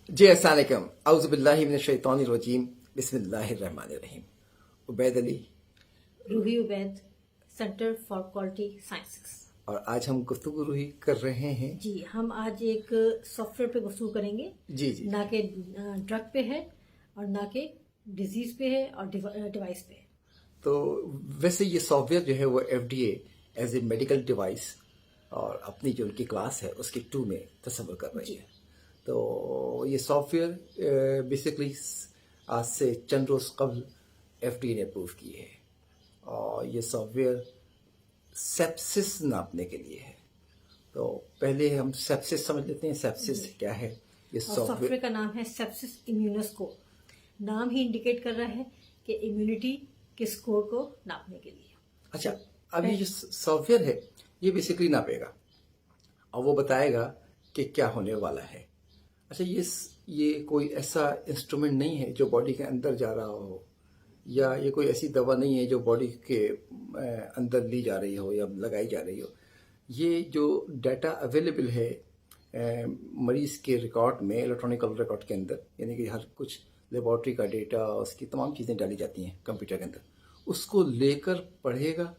जी अस्सलाम वालेकुम। औज़ु बिल्लाहि मिनश शैतानिर रजीम। बिस्मिल्लाहिर रहमानिर रहीम। Ubaid Ali Roohi Ubaid, centre for quality sciences. और आज हम गुफ्तगू रूही कर रहे हैं। जी, हम आज एक सॉफ्टवेयर पे गुफ्तगू करेंगे। जी जी ना के ड्रग पे है और ना के डिजीज पे है और डिवाइस पे है। तो वैसे ये सॉफ्टवेयर जो है वो FDA as a medical device और अपनी जो उनकी क्लास है उसकी 2 में तस्वर कर रही है। तो ये सॉफ्टवेयर बेसिकली आज से चंद रोज़ कबल FDA ने अप्रूव की है और ये सॉफ्टवेयर सेप्सिस नापने के लिए है। तो पहले हम सेप्सिस समझ लेते हैं। सेप्सिस क्या है? ये सॉफ्टवेयर का नाम है सेप्सिस इम्यूनोस्कोप। नाम ही इंडिकेट कर रहा है कि इम्यूनिटी के स्कोर को नापने के लिए। अच्छा, अब ये जो सॉफ्टवेयर है ये बेसिकली नापेगा और वो बताएगा कि क्या होने वाला है। अच्छा, ये कोई ऐसा इंस्ट्रूमेंट नहीं है जो बॉडी के अंदर जा रहा हो, या ये कोई ऐसी दवा नहीं है जो बॉडी के अंदर ली जा रही हो या लगाई जा रही हो। ये जो डाटा अवेलेबल है मरीज के रिकॉर्ड में, इलेक्ट्रॉनिकल रिकॉर्ड के अंदर, यानी कि हर कुछ लेबॉर्ट्री का डेटा, उसकी तमाम चीज़ें डाली जाती हैं कंप्यूटर के अंदर, उसको लेकर पढ़ेगा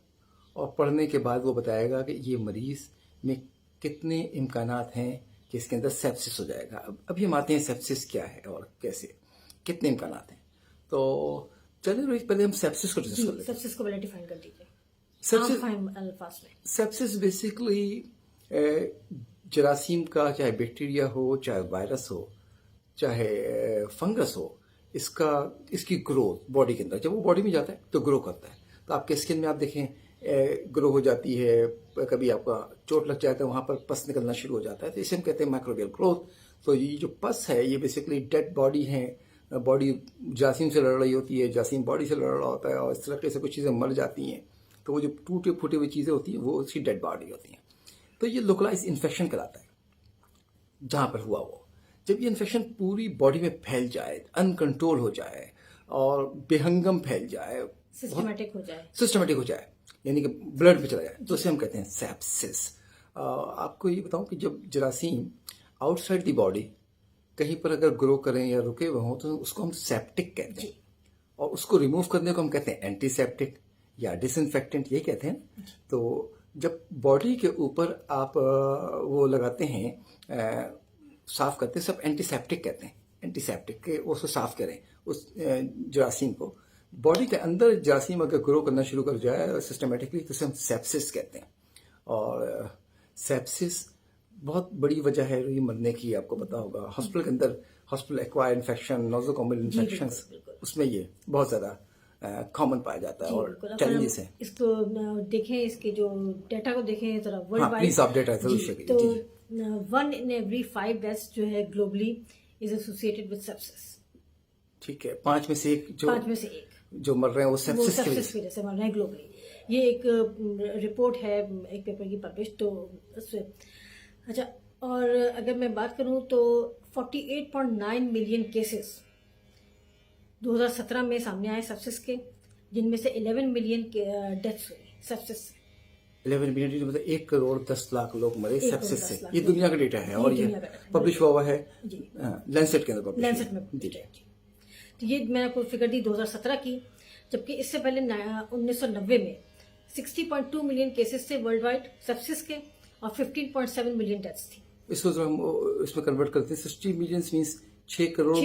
और पढ़ने के बाद वो बताएगा कि ये मरीज में कितने इम्कानात हैं कि इसके अंदर सेप्सिस हो जाएगा। अभी हम आते हैं सेप्सिस क्या है और कैसे, कितने इम्कानात हैं। तो चलिए रोहित, पहले हम सेप्सिस को डिस्कस कर लेते हैं। सेप्सिस को पहले डिफाइन कर दीजिए। सेप्सिस बेसिकली जरासीम का, चाहे बैक्टीरिया हो, चाहे वायरस हो, चाहे फंगस हो, इसकी ग्रोथ बॉडी के अंदर, जब वो बॉडी में जाता है तो ग्रो करता है। तो आपके स्किन में आप देखें ग्रो हो जाती है, कभी आपका चोट लग जाता है वहाँ पर पस निकलना शुरू हो जाता है, तो इसे हम कहते हैं माइक्रोबियल ग्रोथ। तो ये जो पस है ये बेसिकली डेड बॉडी है, बॉडी जरासीम से लड़ रही होती है, जरासीम बॉडी से लड़ रहा होता है और इस तरीके से कुछ चीज़ें मर जाती हैं। तो वो जो टूटे फूटे हुई चीज़ें होती हैं वो उसकी डेड बॉडी होती हैं। तो ये लोकलाइज इन्फेक्शन कहलाता है जहाँ पर हुआ वो। जब ये इन्फेक्शन पूरी बॉडी में फैल जाए, अनकंट्रोल हो जाए और बेहंगम फैल जाए, सिस्टमेटिक हो जाए, यानी कि ब्लड पे चला जाए, तो उसे हम कहते हैं सेप्सिस। आपको ये बताऊं कि जब जरासीम आउटसाइड दी बॉडी कहीं पर अगर ग्रो करें या रुके हुए हों तो उसको हम सेप्टिक कहते हैं, और उसको रिमूव करने को हम कहते हैं एंटीसेप्टिक या डिसइंफेक्टेंट, ये कहते हैं। तो जब बॉडी के ऊपर आप वो लगाते हैं, साफ करते हैं, सब एंटीसेप्टिक कहते हैं। एंटीसेप्टिक के उसको साफ करें उस जरासीम को। बॉडी के अंदर जरासीम अगर ग्रो करना शुरू कर जाए सिस्टमेटिकली तो उसे हम सेप्सिस कहते हैं। और सेप्सिस बहुत बड़ी वजह है ये मरने की, आपको पता होगा। हॉस्पिटल के अंदर hospital acquired infection, nosocomial infections, उसमें ये बहुत ज़्यादा कॉमन पाया जाता है और चैलेंजेस है। इसको देखें, इसके जो डाटा को देखें जरा वर्ल्ड वाइड। प्लीज आप डाटा जरूर शेयर कीजिए। तो 1 in every 5 डेथ्स जो है globally is associated with sepsis. ठीक है, 5 में से एक जो मर रहे हैं वो सेप्सिस की वजह से मर रहे हैं ग्लोबली। ये एक रिपोर्ट है एक पेपर की पब्लिश, तो उससे अच्छा। और अगर मैं बात करूं तो 48.9 मिलियन केसेस 2017 में सामने आए सेप्सिस के, जिनमें से 11 मिलियन डेथ्स हुई सेप्सिस। 11 मिलियन मतलब 1 करोड़ 10 लाख लोग मरे सेप्सिस से। ये दुनिया का डेटा है और ये पब्लिश हुआ है लैंसेट के अंदर, लैंसेट में। तो ये मैंने आपको फिगर दी 2017 की, जबकि इससे पहले 1990 में 60.2 मिलियन केसेस थे वर्ल्ड वाइड सेप्सिस के और 15.7 मिलियन डेथ्स थी। इसको जब हम इसमें कन्वर्ट करते हैं 60 मिलियन मींस 6 करोड़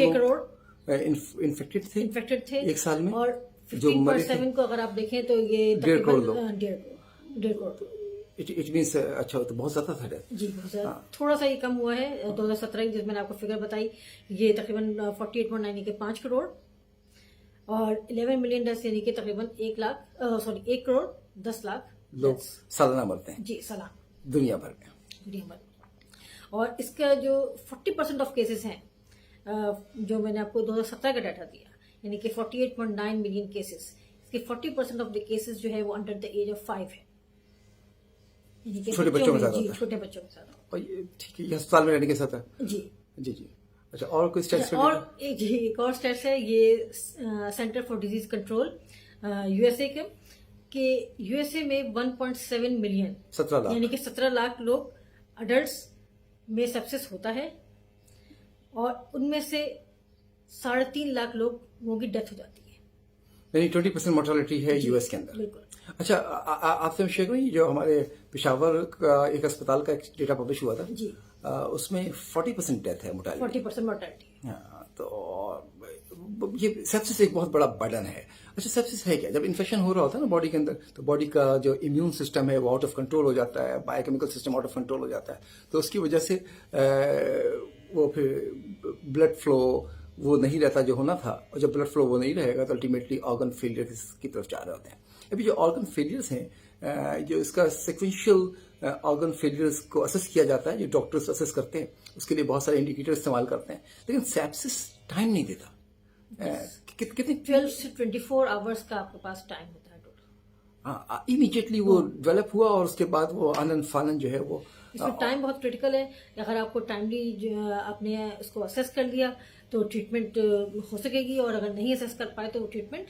इन्फेक्टेड थे एक साल में, और 15.7 को अगर आप देखें तो ये 1.5 करोड़ लोग, 1.5 करोड़। इट मींस अच्छा, तो बहुत ज्यादा था जी, बहुत ज्यादा। थोड़ा सा ये कम हुआ है 2017 जिस मैंने आपको फिगर बताई, ये तकरीबन 48.9 यानी कि 5 करोड़, और 11 मिलियन डेथ्स यानी कि तकरीबन 1 करोड़ 10 लाख लोग सालाना मरते हैं। जी, सालाना दुनिया भर में। और इसका जो 40% ऑफ केसेस हैं, जो मैंने आपको 2017 का डाटा दिया, यानी कि 48.9 मिलियन केसेस, इसके 40% ऑफ द केसेस जो है वो अंडर द एज ऑफ 5 है, छोटे बच्चों में ज्यादा। छोटे बच्चों में ज्यादा। ठीक है, ये अस्पताल में रहने के साथ है। जी जी जी। अच्छा, और कोई स्टेट्स? और एक और स्टेट्स है, ये centre for disease control USA के यूएसए में 1.7 मिलियन 17 लाख यानी कि 17 लाख लोग अडल्ट में सेप्सिस होता है, और उनमें से 3.5 लाख लोगों की डेथ हो जाती है। यानी 20% मोर्टालिटी है यूएस के अंदर। बिल्कुल। अच्छा, आपसे शेयर करूँ, जो हमारे पेशावर का एक अस्पताल का एक डेटा पब्लिश हुआ था जी। उसमें 40% डेथ है मोर्टालिटी। 40% मोर्टेलिटी। हाँ, तो ये सेप्सिस एक बहुत बड़ा बर्डन है। अच्छा, सेप्सिस है क्या? जब इन्फेक्शन हो रहा होता है ना बॉडी के अंदर, तो बॉडी का जो इम्यून सिस्टम है वो आउट ऑफ कंट्रोल हो जाता है, biochemical system out of control हो जाता है, तो उसकी वजह से वो फिर ब्लड फ्लो वो नहीं रहता जो होना था, और जब ब्लड फ्लो वो नहीं रहेगा तो अल्टीमेटली ऑर्गन फेलियर की तरफ जा रहे होते हैं। अभी जो ऑर्गन फेलियर्स हैं, जो इसका सिक्वेंशियल ऑर्गन फेलियर्स को असेस किया जाता है, जो डॉक्टर्स असेस करते हैं, उसके लिए बहुत सारे इंडिकेटर इस्तेमाल करते हैं, लेकिन सेप्सिस टाइम नहीं देता। कितने 12 से 24 आवर्स का आपके पास टाइम होता है टोटल। इमीडिएटली वो डेवलप हुआ और उसके बाद वो आनंद फानन जो है वो इसमें टाइम बहुत क्रिटिकल है। अगर आपको टाइमली आपने इसको असेस कर लिया तो ट्रीटमेंट हो सकेगी, और अगर नहीं असेस कर पाए तो ट्रीटमेंट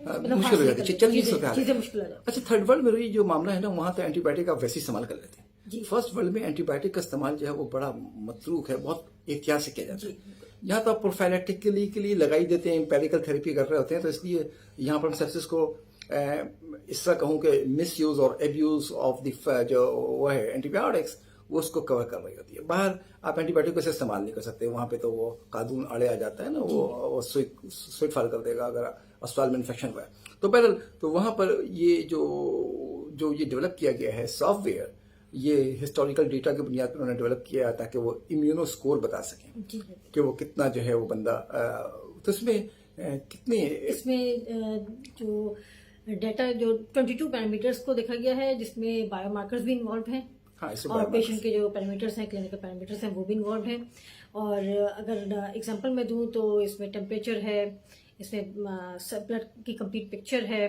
मुश्किल हो जाती है, चलनी चीजें मुश्किल हो जाती अच्छा, थर्ड वर्ल्ड में ये जो मामला है ना, वहाँ तो एंटीबायोटिक आप वैसे इस्तेमाल कर लेते हैं। जी। फर्स्ट वर्ल्ड में एंटीबायोटिक का इस्तेमाल जो है वो बड़ा मतरूक है, बहुत एहतियात से किया जाता है। यहाँ तो आप प्रोफाइलेटिक के लिए लगाई देते हैं, एम्पेरिकल थेरेपी कर रहे होते हैं, तो इसलिए यहाँ पर हम सेप्सिस को इस तरह कहूँ कि मिस यूज और एब्यूज ऑफ द जो वो है एंटीबायोटिक्स, वो उसको कवर कर रही होती है। बाहर आप एंटीबायोटिक को इस्तेमाल नहीं कर सकते, वहाँ पे तो वो कानून अड़े आ जाता है ना, वो स्विट फाइल कर देगा अगर अस्पताल में इन्फेक्शन हुआ है। तो बहरहाल तो वहाँ पर ये जो ये डेवलप किया गया है सॉफ्टवेयर, ये हिस्टोरिकल डेटा की बुनियाद पर उन्होंने डेवलप किया है ताकि वो इम्यूनो स्कोर बता सकें कि वो कितना जो है वो बंदा, तो इसमें कितने इसमें जो डेटा जो 22 पैरामीटर्स को देखा गया है, जिसमें बायोमार्कर्स भी इन्वॉल्व हैं। हाँ, और पेशेंट के जो पैरामीटर्स हैं, क्लिनिकल पैरामीटर्स हैं, वो भी इन्वॉल्व हैं। और अगर एग्जांपल में दूं तो इसमें टेम्परेचर है, इसमें ब्लड की कंप्लीट पिक्चर है,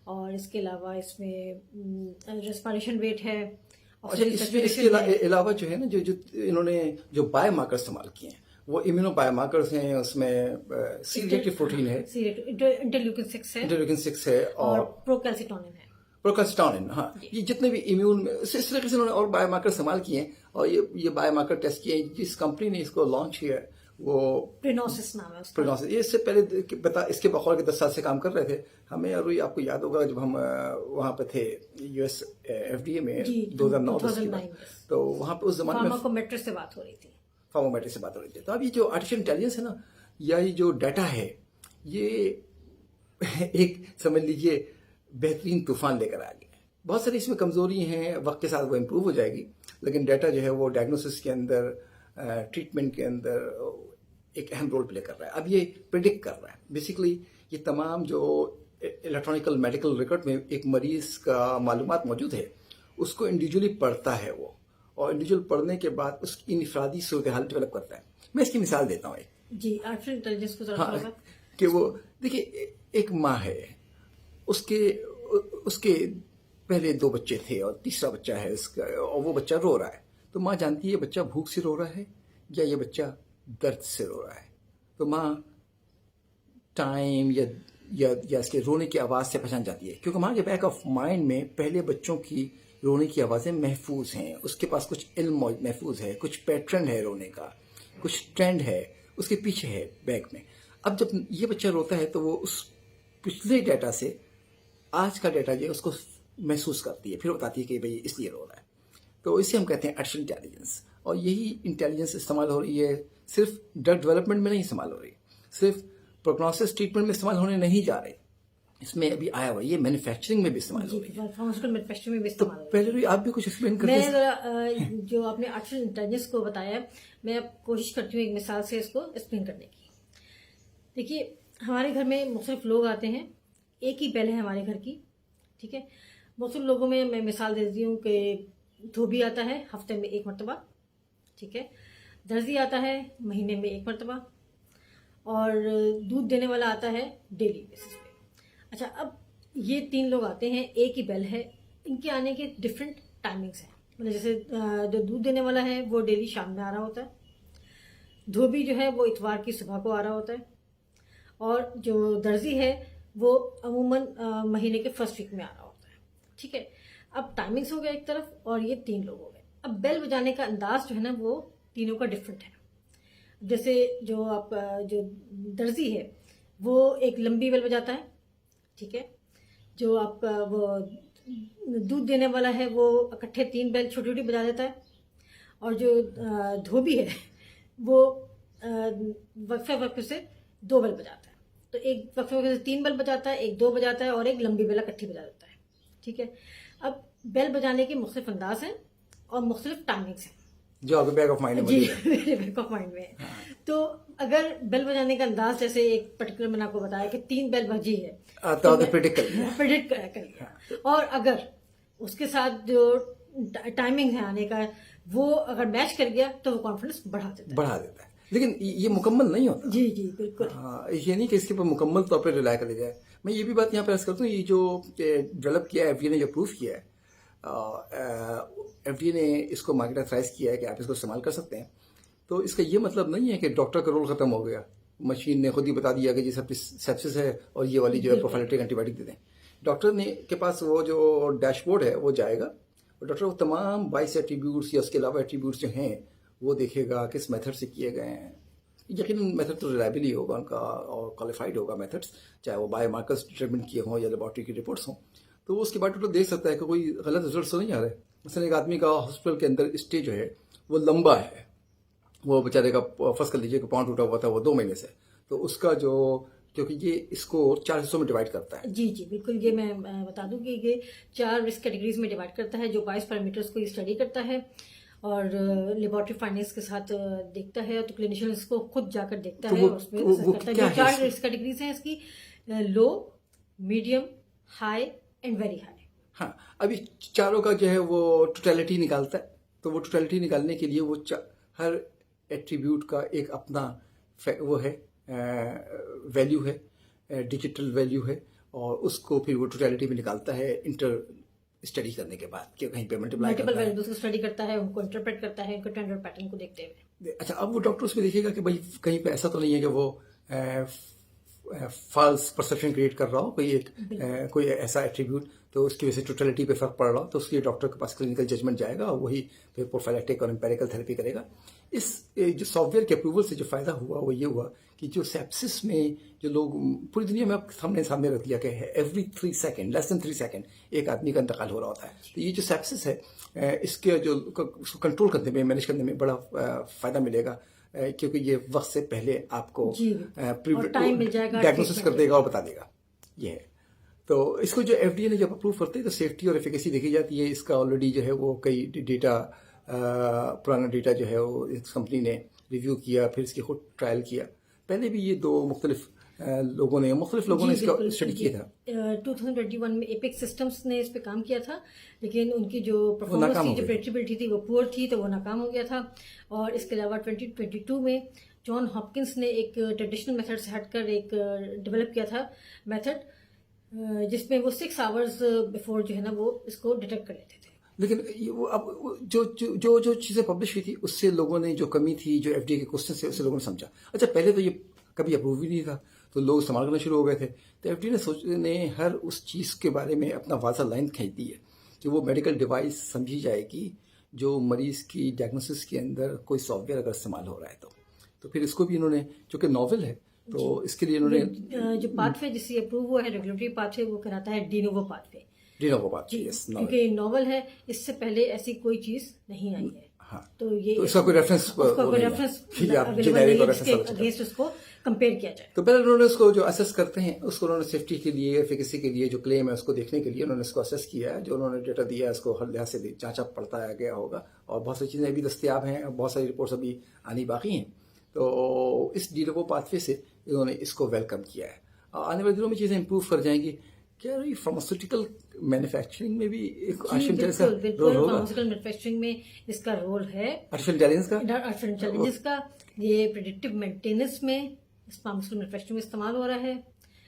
और इसके अलावा इसमें रेस्पिरेशन रेट है। इसके अलावा जो है ना, जो इन्होंने जो बायोमार्कर इस्तेमाल किए हैं वो इम्यूनो बायोमार्कर्स हैं, उसमें सी रिएक्टिव प्रोटीन है, इंटरल्यूकिन 6 है, और प्रोकैल्सिटोनिन है। प्रोकास्टोनिन, हाँ, ये जितने भी इम्यून में इस तरीके से उन्होंने और बायोमार्कर इस्तेमाल किए हैं, और ये बायोमार्कर टेस्ट किए हैं। जिस कंपनी ने इसको लॉन्च किया है वो प्रिनोसिस नाम है उसका। प्रिनोसिस, ये इससे पहले इसके बखौर के 10 साल से काम कर रहे थे हमें। और आपको याद होगा जब हम वहाँ पे थे यूएस एफडीए में 2009, तो वहाँ पे उस जमाने में फार्माकोमेट्रिक से बात हो रही थी। फार्माकोमेट्रिक से बात हो रही थी। तो अब ये जो आर्टिफिशियल इंटेलिजेंस है ना, या ये जो डाटा है, ये एक समझ लीजिए बेहतरीन तूफान लेकर आ गया है। बहुत सारी इसमें कमजोरी हैं, वक्त के साथ वो इम्प्रूव हो जाएगी, लेकिन डाटा जो है वो डायग्नोसिस के अंदर, ट्रीटमेंट के अंदर एक अहम रोल प्ले कर रहा है। अब ये प्रिडिक्ट कर रहा है बेसिकली, ये तमाम जो इलेक्ट्रॉनिकल मेडिकल रिकॉर्ड में एक मरीज का मालूमात मौजूद है, उसको इंडिविजुअली पढ़ता है वो, और इंडिविजुअल पढ़ने के बाद उसकी इनफरादी सूरत हाल डेवलप करता है। मैं इसकी मिसाल देता हूँ जी, आर्टिफिशियल इंटेलिजेंस को हाँ, कि वो देखिए, एक माँ है, उसके पहले 2 बच्चे थे और तीसरा बच्चा है उसका, और वो बच्चा रो रहा है। तो माँ जानती है ये बच्चा भूख से रो रहा है या ये बच्चा दर्द से रो रहा है। तो माँ टाइम या इसके रोने की आवाज़ से पहचान जाती है, क्योंकि माँ के बैक ऑफ माइंड में पहले बच्चों की रोने की आवाज़ें महफूज हैं, उसके पास कुछ इल्म महफूज है, कुछ पैटर्न है रोने का, कुछ ट्रेंड है उसके पीछे है बैक में। अब जब ये बच्चा रोता है तो वो उस पिछले डाटा से आज का डाटा जो है उसको महसूस करती है, फिर बताती है कि भाई इसलिए रो रहा है। तो इसे हम कहते हैं आर्टिफिशियल इंटेलिजेंस। और यही इंटेलिजेंस इस्तेमाल हो रही है, सिर्फ ड्रग डेवलपमेंट में नहीं इस्तेमाल हो रही, सिर्फ प्रोग्नोसिस ट्रीटमेंट में इस्तेमाल होने नहीं जा रहे, इसमें अभी आया हुआ ये मैन्युफैक्चरिंग में भी इस्तेमाल हो रही है। फार्मास्यूटिकल मैन्युफैक्चरिंग में भी तो इस्तेमाल हो रही है। पहले आप भी कुछ एक्सप्लेन करते मैं जरा जो आपने आर्टिफिशियल इंटेलिजेंस को बताया, मैं अब कोशिश करती हूँ एक मिसाल से इसको एक्सप्लेन करने की। देखिए, हमारे घर में मुख्तलिफ लोग आते हैं, एक ही बेल है हमारे घर की, ठीक है। मुख्तलिफ लोगों में मैं मिसाल देती हूँ कि धोबी आता है हफ्ते में 1 मरतबा, ठीक है, दर्जी आता है महीने में 1 मरतबा, और दूध देने वाला आता है डेली बेसिस पे। अच्छा, अब ये 3 लोग आते हैं, एक ही बेल है, इनके आने के डिफरेंट टाइमिंग्स हैं। मतलब जैसे जो दूध देने वाला है वो डेली शाम में आ रहा होता है, धोबी जो है वो इतवार की सुबह को आ रहा होता है, और जो दर्जी है वो अमूमन महीने के फर्स्ट वीक में आ रहा होता है, ठीक है। अब टाइमिंग्स हो गया एक तरफ, और ये 3 लोग हो गए। अब बेल बजाने का अंदाज जो है ना वो तीनों का डिफरेंट है। جیسے جو آپ جو درزی ہے وہ ایک لمبی بیل بجاتا ہے، ٹھیک ہے. جو آپ کا وہ دودھ دینے والا ہے وہ اکٹھے 3 بیل چھوٹی چھوٹی بجا دیتا ہے. اور جو دھوبی ہے وہ وقفے وقفے سے 2 بیل بجاتا ہے. تو ایک وقفے وقفے سے 3 بیل بجاتا ہے، ایک 2 بجاتا ہے، اور ایک لمبی بیل اکٹھی بجا دیتا ہے، ٹھیک ہے. اب بیل بجانے کے مختلف انداز ہیں اور مختلف ٹائمنگس ہیں جو آپ کے بیک آف مائنڈ میں جی موجود ہے. میرے بیک آف مائنڈ میں ہے. تو اگر بیل بجانے کا انداز جیسے ایک پرٹیکولر میں نے آپ کو بتایا کہ 3 بیل بجی ہے تو آپ نے predict کر لیا. پریڈکٹ کر لیا. اور اگر اس کے ساتھ جو ٹائمنگ ہے آنے کا وہ اگر میچ کر گیا تو وہ کانفیڈنس بڑھا دیتا ہے. لیکن یہ مکمل نہیں ہوتا. جی جی بالکل. یہ نہیں کہ اس کے اوپر مکمل طور پہ ریلائی کر جائے. میں یہ بھی بات یہاں پہ عرض کرتا ہوں، یہ جو ڈیولپ کیا ہے ایف ڈی اے نے، جو اپروو کیا ہے ایف ڈی اے نے، اس کو مارکیٹ اتھرائز کیا ہے کہ آپ اس کو استعمال کر سکتے ہیں. تو اس کا یہ مطلب نہیں ہے کہ ڈاکٹر کا رول ختم ہو گیا. مشین نے خود ہی بتا دیا کہ یہ سیپسس ہے اور یہ والی جو ہے پروفائلیٹک اینٹی بائیوٹک دے دیں. ڈاکٹر نے کے پاس وہ جو ڈیش بورڈ ہے وہ جائے گا اور ڈاکٹر وہ تمام 22 ایٹریبیوٹس یا اس کے علاوہ ایٹریبیوٹس جو ہیں وہ دیکھے گا کس میتھڈ سے کیے گئے ہیں. یقیناً میتھڈ تو ریلائبل ہی ہوگا ان کا اور کوالیفائڈ ہوگا میتھڈس، چاہے وہ بایو مارکرز ڈٹرمنٹ کیے ہوں یا لیبارٹری کی رپورٹس ہوں. تو وہ اس کے بعد ڈاکٹر دیکھ سکتا ہے کہ کوئی غلط رزلٹس تو نہیں آ رہے. مثلا ایک آدمی کا ہاسپٹل کے اندر اسٹے جو ہے وہ لمبا ہے، وہ بیچارے کا فرض کر لیجیے کہ پاؤں ٹوٹا ہوا تھا وہ 2 مہینے سے، تو اس کا جو، کیونکہ یہ اس کو 4 حصوں میں ڈیوائڈ کرتا ہے. جی جی بالکل. یہ میں بتا دوں کہ یہ 4 رسک کیٹیگریز میں ڈیوائڈ کرتا ہے، جو 22 پیرامیٹرز کو یہ اسٹڈی کرتا ہے اور لیبارٹری فائنڈنگس کے ساتھ دیکھتا ہے. تو کلینیشین اس کو خود جا کر دیکھتا ہے اور اس میں کرتا ہے. جو 4 رسک کیٹیگریز ہیں اس کی، low, medium, high and very high. ہاں، ابھی چاروں کا جو ہے وہ ٹوٹیلٹی نکالتا ہے. تو وہ ٹوٹیلٹی نکالنے کے لیے وہ ہر ایٹریبیوٹ کا ایک اپنا وہ ہے ویلیو ہے، ڈیجیٹل ویلیو ہے، اور اس کو پھر وہ ٹوٹیلٹی میں نکالتا ہے انٹر اسٹڈی کرنے کے بعد کہ کہیں پہ ملٹیپلائی ملٹیپل کرتا ہے. ویلیوز کو اسٹڈی کرتا ہے، ان کو انٹرپریٹ کرتا ہے، ان کو ٹرینڈ اور پیٹرن کو دیکھتے ہوئے. اچھا، اب وہ ڈاکٹر اس میں دیکھے گا کہ بھائی کہیں پہ ایسا تو نہیں ہے کہ وہ فالس پرسیپشن کریٹ کر رہا ہو کوئی ایسا ایٹریبیوٹ، تو اس کی وجہ سے ٹوٹیلٹی پہ فرق پڑ رہا ہو. تو اس کے لیے ڈاکٹر کے پاس کلینکل ججمنٹ جائے گا اور وہی پھر پروفائلیٹک اور امپیریکل تھراپی کرے گا. اس جو سافٹ ویئر کے اپروول سے جو فائدہ ہوا وہ یہ ہوا کہ جو سیپسس میں جو لوگ پوری دنیا میں آپ سامنے رکھ دیا کہ ایوری 3 سیکنڈ، لیس دین 3 سیکنڈ ایک آدمی کا انتقال ہو رہا ہوتا ہے. تو یہ جو سیپسس ہے اس کے جو اس کو کنٹرول کرنے میں، مینیج کرنے میں بڑا فائدہ ملے گا، کیونکہ یہ وقت سے پہلے آپ کو ڈائگنوسس کر دے گا اور بتا دے گا. یہ ہے. تو اس کو جو ایف ڈی اے نے جب اپروو کرتے ہیں تو سیفٹی اور ایفیکیسی دیکھی جاتی ہے. اس کا آلریڈی جو ہے وہ کئی ڈیٹا، پرانا ڈیٹا جو ہے وہ اس کمپنی نے ریویو کیا، پھر اس کی خود ٹرائل کیا. پہلے بھی یہ 2 مختلف لوگوں نے اس کا اسٹڈی کیا تھا. 2021 میں ایپک سسٹمز نے اس پہ کام کیا تھا، لیکن ان کی جو پرفارمنس تھی، جو پریڈکٹیبلٹی تھی وہ پور تھی، تو وہ ناکام ہو گیا تھا. اور اس کے علاوہ 2022 میں جان ہاپکنس نے ایک ٹریڈیشنل میتھڈ سے ہٹ کر ایک ڈیولپ کیا تھا میتھڈ، جس میں وہ 6 آورز بیفور جو ہے نا وہ اس کو ڈیٹیکٹ کر لیتے تھے. لیکن اب جو چیزیں پبلش ہوئی تھی اس سے لوگوں نے، جو کمی تھی جو ایف ڈی اے کے کوشچن سے، اس سے لوگوں نے سمجھا. اچھا، پہلے تو یہ کبھی اپروو ہی نہیں تھا تو لوگ استعمال کرنا شروع ہو گئے تھے. تو ایف ڈی اے نے ہر اس چیز کے بارے میں اپنا واضح لائن کھینچ دی ہے کہ وہ میڈیکل ڈیوائس سمجھی جائے گی جو مریض کی ڈائگنوسس کے اندر کوئی سافٹ ویئر اگر استعمال ہو رہا ہے تو پھر اس کو بھی انہوں نے، چونکہ ناول ہے تو اس کے لیے انہوں نے جو پاتھ وے جس سے اپروو ہوا ہے ریگولیٹری پاتھ وے، وہ کہلاتا ہے ڈی نوو پاتھ وے. کیونکہ یہ ناول ہے، اس سے پہلے ایسی کوئی چیز نہیں آئی ہے. تو یہ اس کا کوئی ریفرنس اگینسٹ اس کو کمپیئر کیا جائے. تو پہلے انہوں نے اس کو جو اسیس کرتے ہیں اس کو انہوں نے سیفٹی کے لیے، ایفیکیسی کے لیے جو کلیم ہے اس کو دیکھنے کے لیے انہوں نے اس کو اسیس کیا ہے. جو انہوں نے ڈیٹا دیا ہے اس کو ہر لحاظ سے جانچا پڑتا گیا ہوگا، اور بہت ساری چیزیں ابھی دستیاب ہیں اور بہت ساری رپورٹس ابھی آنی باقی ہیں. تو اس ڈی نوو پاتھ وے سے انہوں نے اس کو ویلکم کیا ہے. آنے والے دنوں میں چیزیں امپروو کر جائیں گی. کیا فارماسیوٹیکل مینوفیکچرنگ میں بھی ایک فارماسیوٹیکل مینوفیکچرنگ میں اس کا رول ہے، آرٹیفیشل انٹیلیجنس کا. یہ پریڈکٹیو مینٹیننس میں فارماسیوٹیکل مینوفیکچرنگ میں استعمال ہو رہا ہے.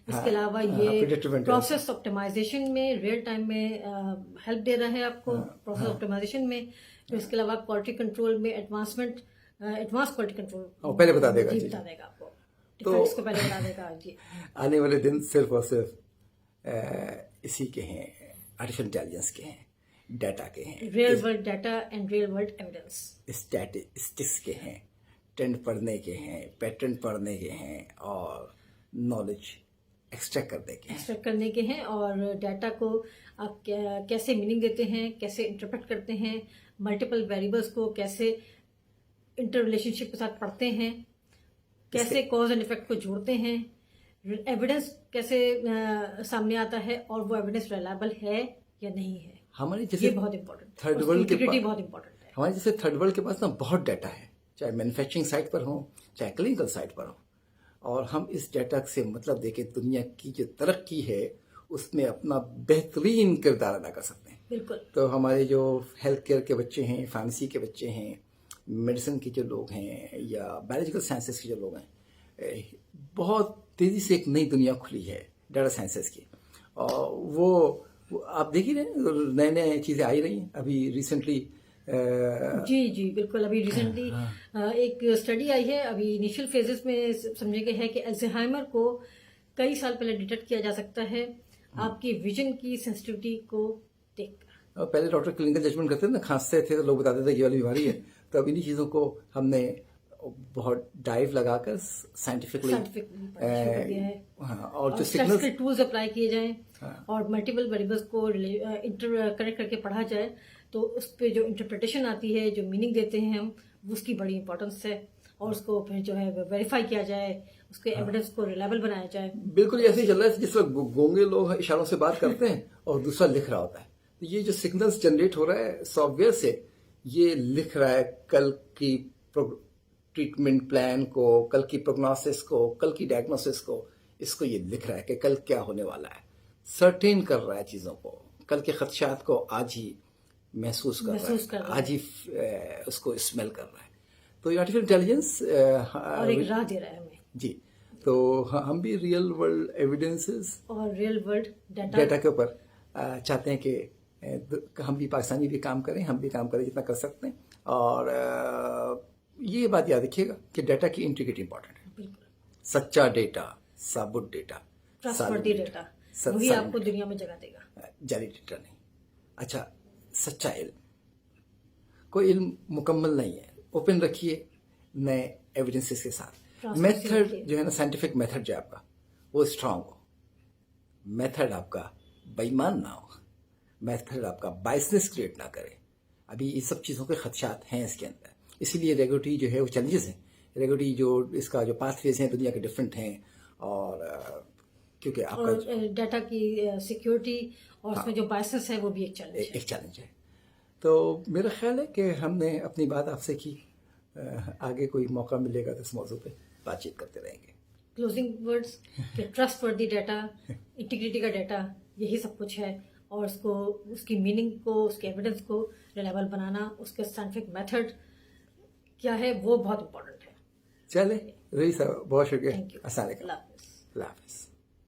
اس کے علاوہ یہ پروسیس آپٹیمائزیشن میں ریئل ٹائم میں ہیلپ دے رہا ہے آپ کو پروسیس آپٹیمائزیشن میں. اس کے علاوہ کوالٹی کنٹرول میں ایڈوانس کوالٹی کنٹرول پہلے بتا دے گا، بتا دے گا آپ کو، ڈیفیکٹس کو پہلے بتا دے گا. آنے والے دن صرف اور صرف اسی کے ہیں، آرٹیفیشل انٹیلیجنس کے ہیں، ڈیٹا کے ہیں، real world data and real world evidence, statistics کے ہیں، ट्रेंड पढ़ने के हैं, पैटर्न पढ़ने के हैं और नॉलेज एक्सट्रैक्ट करने के हैं। एक्सट्रैक्ट करने के हैं और डाटा को आप कैसे मीनिंग देते हैं, कैसे इंटरप्रेट करते हैं, मल्टीपल वेरिएबल्स को कैसे इंटर रिलेशनशिप के साथ पढ़ते हैं, कैसे कॉज एंड इफेक्ट को जोड़ते हैं, एविडेंस कैसे सामने आता है और वो एविडेंस रिलायबल है या नहीं है। हमारे ये जैसे बहुत इंपॉर्टेंट है, थर्ड वर्ल्ड के इंटीग्रिटी पास बहुत इंपॉर्टेंट है। हमारे जैसे थर्ड वर्ल्ड के पास ना बहुत डाटा है, चाहे मैन्युफैक्चरिंग साइट पर हो, चाहे क्लिनिकल साइट पर हो, और हम इस डाटा से मतलब देके दुनिया की जो तरक्की है उसमें अपना बेहतरीन किरदार अदा कर सकते हैं। बिल्कुल। तो हमारे जो हेल्थ केयर के बच्चे हैं, फार्मेसी के बच्चे हैं, मेडिसिन के जो लोग हैं या बायोलॉजिकल साइंसेस के जो लोग हैं, बहुत तेजी से एक नई दुनिया खुली है डाटा साइंसेस की। और वो आप देख ही रहे हैं, नए नए चीज़ें आई रही हैं। अभी रिसेंटली जी जी बिल्कुल, अभी रिसेंटली एक स्टडी आई है, अभी इनिशियल फेजेस में समझे गए है कि अल्जाइमर को कई साल पहले डिटेक्ट किया जा सकता है आपकी विजन की सेंसिटिविटी को देखकर। पहले डॉक्टर क्लिनिकल जजमेंट करते थे ना, खांसते थे तो लोग बताते थे ये वाली बीमारी है। तो अब इन्हीं चीज़ों को हमने बहुत डाइव लगाकर साइंटिफिकली और जो सिग्नल्स टूल्स अप्लाई किए जाएं और मल्टीपल वेरिएबल्स को कनेक्ट करके पढ़ा जाए, तो उस पे जो इंटरप्रिटेशन आती है, जो मीनिंग देते हैं हम, उसकी बड़ी इंपॉर्टेंस है। और उसको फिर जो है वेरीफाई किया जाए, उसके एविडेंस को रिलायबल बनाया जाए। बिल्कुल ऐसे ही चल रहा है जिस वक्त गूंगे लोग इशारों से बात करते हैं और दूसरा लिख रहा होता है। तो ये जो सिग्नल्स जनरेट हो रहा है सॉफ्टवेयर से, ये लिख रहा है कल की ट्रीटमेंट प्लान को, कल की प्रोग्नोसिस को, कल की डायग्नोसिस को। इसको ये लिख रहा है कि कल क्या होने वाला है, सर्टेन कर रहा है चीज़ों को, कल के खदशात को आज ही महसूस कर रहा है, आज ही उसको स्मेल कर रहा है। तो ये आर्टिफिशियल इंटेलिजेंस और एक राह दे रहा है हमें। जी, तो हम भी रियल वर्ल्ड एविडेंसेस और रियल वर्ल्ड डाटा के ऊपर चाहते हैं कि हम भी पाकिस्तानी भी काम करें, हम भी काम करें जितना कर सकते हैं। और ये बात याद रखिएगा कि डाटा की इंटीग्रिटी इंपॉर्टेंट है। बिल्कुल। सच्चा डेटा, साबुत डेटा, ट्रस्टवर्दी डेटा, वही आपको दुनिया में जगह देगा, जाली डेटा नहीं। अच्छा, सच्चा इल्म, कोई इल्म मुकम्मल नहीं है, ओपन रखिए नए एविडेंसेस के साथ। मेथड जो है ना, साइंटिफिक मेथड जो आपका वो स्ट्रांग हो, मेथड आपका बेईमान ना हो, मेथड आपका बायसनेस क्रिएट ना करे। अभी ये सब चीज़ों के खदशात हैं इसके अंदर, इसीलिए रेगुलेटरी जो है वो चैलेंजेस हैं। रेगुलेटरी जो इसका जो पाथवेज हैं दुनिया के डिफरेंट हैं, और क्योंकि आपका डाटा की सिक्योरिटी और उसमें जो बायसेस है वो भी एक चैलेंज है। तो मेरा ख्याल है कि हमने अपनी बात आपसे की, आगे कोई मौका मिलेगा तो इस मौजू पे बातचीत करते रहेंगे। क्लोजिंग वर्ड्स कि ट्रस्टवर्दी डाटा, इंटीग्रिटी का डाटा, यही सब कुछ है। और उसको, उसकी मीनिंग को, उसके एविडेंस को रिलायबल बनाना, उसके साइंटिफिक मेथड क्या है वो बहुत इंपॉर्टेंट है। चले रही साहब, बहुत शुक्रिया। Thank you. अस्सलाम वालेकुम। अल्लाह हाफ़िज़। अल्लाह हाफ़िज़।